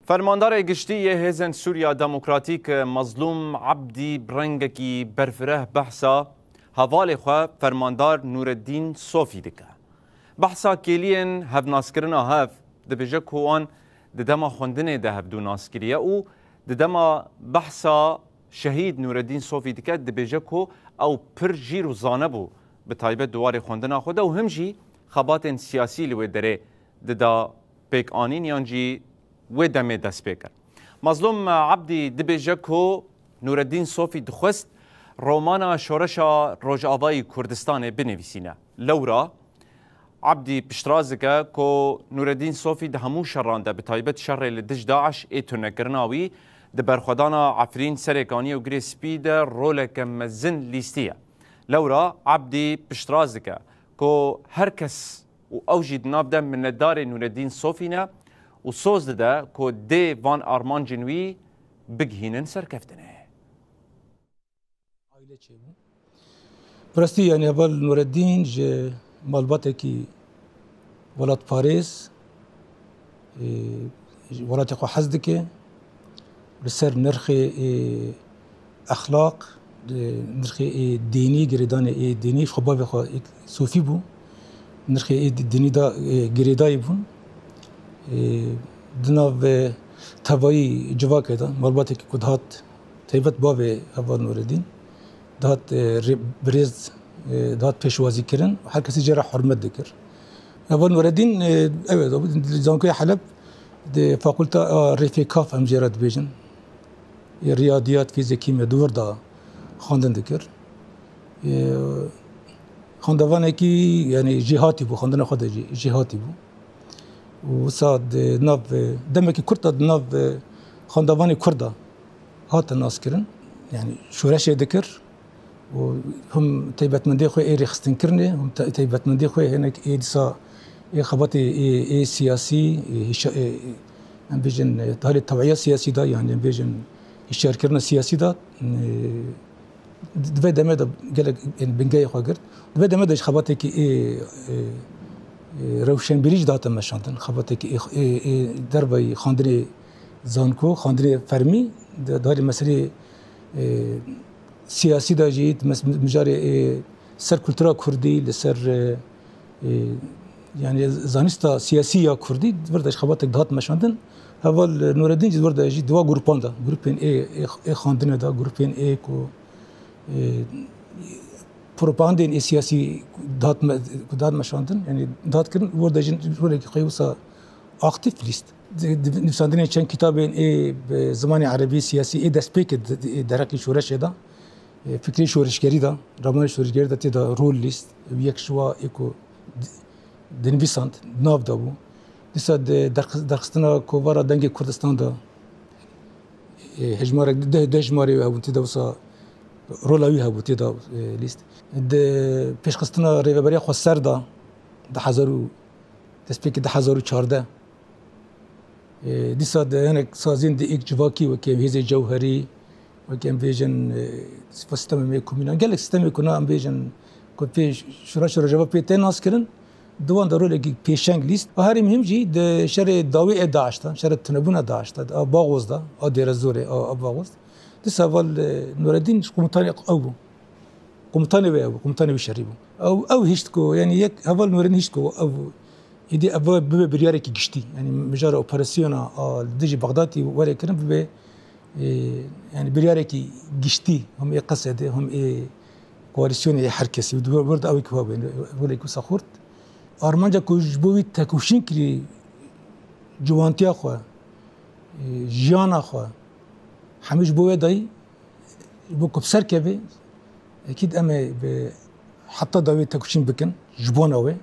فرماندار گشتی هزن سوریا دموکراتیک مظلوم عبدی برنگکی برفره بحثا حوال خواه فرماندار نورالدین صوفی دکه. بحثا کلین هف ناسکرنا هف دبیجه کوان ددما خوندنه ده هف دو ناسکریه او ددما بحثا شهید نورالدین صوفی دکه دبیجه کو او پر جیر و زانه بو به تایبه دوار خوندنا خوده و همجی خبات سیاسی لوی داره ددا پیک آنین یانجی و دمه دست بکر. مظلوم عبدی دبیجه کو نورالدین صوفی دخست رومانا شورشا روجاوای کردستان بنویسینه. لورا عبدی پشترازگه کو نورالدین صوفی ده همو شرانده به تایبت شر لدج داعش ایتونه کرناوی ده برخودانا عفرین سرکانی و گری سپید رولک مزن لیستیه. لورا عبدی پشترازگه کو هر کس و اوجید نابده من دار نورالدین صوفی نه و سوز ده که دی وان آرمان جنوی بگهینن سرکفتنه. براستی یعنی اول نورالدین جه مالباته کی ولات پاریس ولات خو حزد که لسر نرخ اخلاق نرخ دینی گریدان دینی خباب خو صوفی بو نرخ دینی دا گریدای بون دناو تبایی جواکه دا مالباته که کدهات تایبت باب اول نورالدین دهات بریز دهات پیشوازی کرن و هر کسی جرا حرمت دکر اول نورالدین اوه زانکوی حلب ده فاکولتا ریفی کاف هم جرات بیجن ریاضیات فیزیکی مدور دا خواندن دکر خواندوانه کی یعنی جهاتی بو خواندن خود جهاتی بو و صاد ناو دمکی کرد ناو خواندوانی کرده هات ناس کرن یعنی شورش دکر و هم تایبت مندی خوی ای رخستن کرنه هم تایبت مندی خوی هنک ای دیسا ای خبات ای سیاسی ام بیجن تحلیل توعیه سیاسی دا یعنی ام بیجن اشتراک کردن سیاسی دا دوی دمه دا گلک بنگای خواه کرد دوی دمه داش خباتی که روشن بریج داتم مشاندن خباتی که دربای خواندن زانکو خواندن فرمی داری مسئله سیاسی دا جید مجاری سر کلتورا کردی لسر یعنی زانستا سیاسی یا کردی ورداش خباتی دات مشاندن اول نورالدین جد وردا جید دوا گروپان دا گروپین ای خواندن دا گروپین ای کو پروپاگاندین ای سیاسی داد مشاندن یعنی داد کردن وردا جن ولی که خیوسا اکتیف لیست نفساندن چند کتابین ای به زمان عربی سیاسی ای دست پیک درکی شورش دا فکری شورشگری دا رمان شورشگری دا تیدا رول لیست یک شوا ایکو دنویساند ناو دا بو دیسا درخستنا کووارا دنگ کردستان دا هجماره ده هجماره هبون تیدا وسا رولاوی هبون تیدا لیست ده پیشخستنا ریوبری خو سر دا ده هزارو دسپیک 2014 دیسا ده هنک سازین ده ایک جواکی و که هیزه جوهری و که ام بیجن سیستم می کومینان گلک سیستم کنا ام بیجن کو پیش شورا جواب پیته ناس کرن دوان ضروري بيشنج ليست وهاري مهم جي ده شر داوي داعش شر تنبون داعش باغوز ده او دير الزوري او باغوز ده سوال نورالدين قمطاني او قمطاني بشريبو او هيشتكو يعني يك اول نورالدين هيشتكو او يدي ابو برياري كي گشتي يعني مجار اوبراسيونا دجي بغدادي ولا كرم ب يعني برياري كي گشتي هم يقصد هم كواليسيون حركسي ورد او كواب ولا كو سخورت آرمانجا کجبوی تکوشین کری جوانتیا خو جیانا خو همیش بوی دای بو کبسر که بی اکید اما حتی داوی تکوشین بکن جبان اوه